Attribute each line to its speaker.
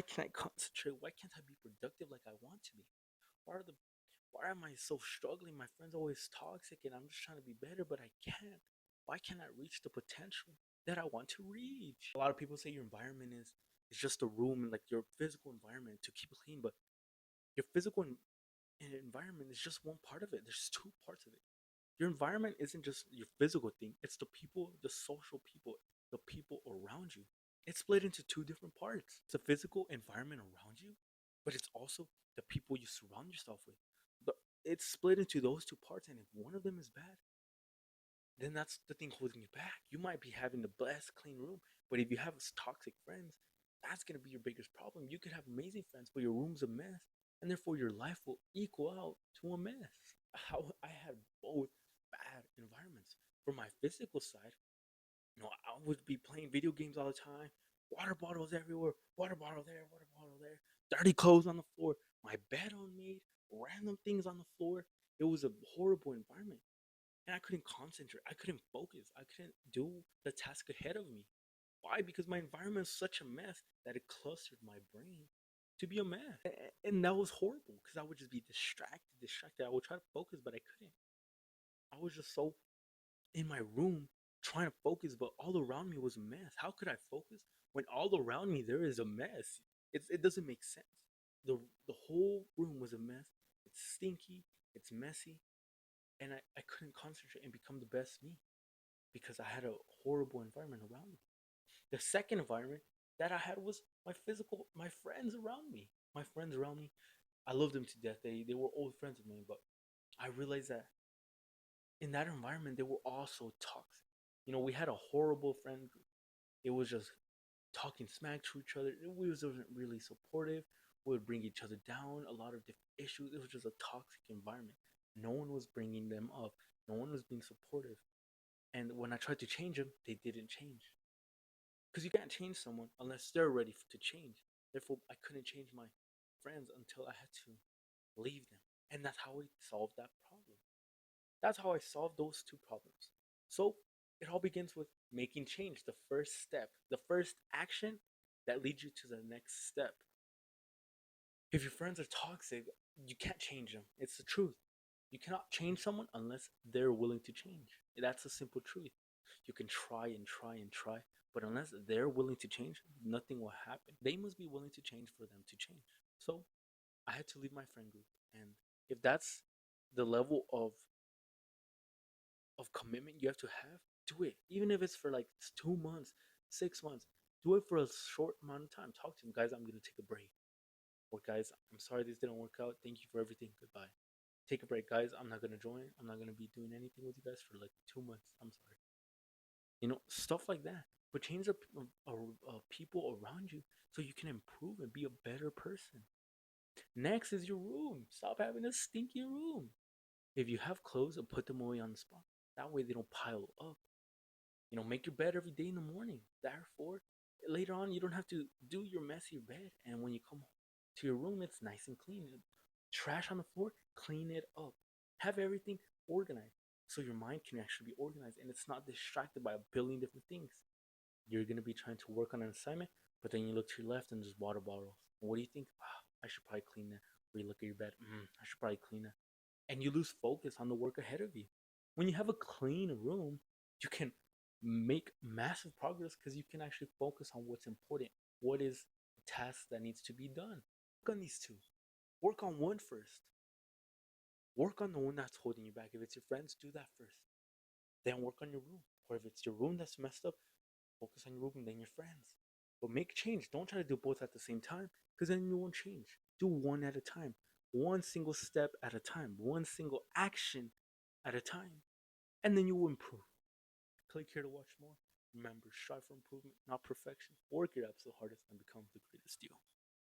Speaker 1: Why can't I concentrate? Why can't I be productive like I want to be? Why are the why am I so struggling? My friend's always toxic and I'm just trying to be better, but I can't. Why can't I reach the potential that I want to reach? A lot of people say your environment is just a room, like your physical environment to keep it clean, but your physical environment is just one part of it. There's two parts of it. Your environment isn't just your physical thing, it's the people, the social people, the people around you. It's split into two different parts. It's the physical environment around you, but it's also the people you surround yourself with. But it's split into those two parts, and if one of them is bad, then that's the thing holding you back. You might be having the best clean room, but if you have toxic friends, that's gonna be your biggest problem. You could have amazing friends, but your room's a mess, and therefore your life will equal out to a mess. How I had both bad environments. For my physical side, I would be playing video games all the time, water bottles everywhere, water bottle there, water bottle there, dirty clothes on the floor, my bed unmade, random things on the floor. It was a horrible environment. And I couldn't concentrate. I couldn't focus. I couldn't do the task ahead of me. Why? Because my environment is such a mess that it clustered my brain to be a mess. And that was horrible because I would just be distracted. I would try to focus, but I couldn't. I was just so in my room trying to focus, but all around me was a mess. How could I focus when all around me there is a mess? It doesn't make sense. The whole room was a mess. It's stinky, it's messy, and I couldn't concentrate and become the best me because I had a horrible environment around me. The second environment that I had was my friends around me. My friends around me, I loved them to death. They were old friends of mine, but I realized that in that environment they were all so toxic. We had a horrible friend group. It was just talking smack to each other. We wasn't really supportive. We would bring each other down. A lot of different issues. It was just a toxic environment. No one was bringing them up. No one was being supportive. And when I tried to change them, they didn't change. Because you can't change someone unless they're ready to change. Therefore, I couldn't change my friends until I had to leave them. And that's how we solved that problem. That's how I solved those two problems. So it all begins with making change, the first step, the first action that leads you to the next step. If your friends are toxic, you can't change them. It's the truth. You cannot change someone unless they're willing to change. That's a simple truth. You can try and try and try, but unless they're willing to change, nothing will happen. They must be willing to change for them to change. So I had to leave my friend group. And if that's the level of commitment you have to have, do it. Even if it's for like 2 months, 6 months, do it for a short amount of time. Talk to them, guys. I'm gonna take a break. Or guys, I'm sorry this didn't work out. Thank you for everything. Goodbye. Take a break, guys. I'm not gonna join. I'm not gonna be doing anything with you guys for like 2 months. I'm sorry. Stuff like that. But change the people around you so you can improve and be a better person. Next is your room. Stop having a stinky room. If you have clothes, put them away on the spot. That way they don't pile up. Make your bed every day in the morning. Therefore, later on, you don't have to do your messy bed. And when you come to your room, it's nice and clean. Trash on the floor, clean it up. Have everything organized so your mind can actually be organized and it's not distracted by a billion different things. You're going to be trying to work on an assignment, but then you look to your left and there's water bottles. And what do you think? I should probably clean that. Or you look at your bed, I should probably clean that. And you lose focus on the work ahead of you. When you have a clean room, you can make massive progress because you can actually focus on what's important. What is the task that needs to be done? Work on these two. Work on one first. Work on the one that's holding you back. If it's your friends, do that first. Then work on your room. Or if it's your room that's messed up, focus on your room and then your friends. But make change. Don't try to do both at the same time because then you won't change. Do one at a time. One single step at a time. One single action at a time. And then you will improve. Click here to watch more. Remember, strive for improvement, not perfection. Work your absolute hardest and become the greatest you.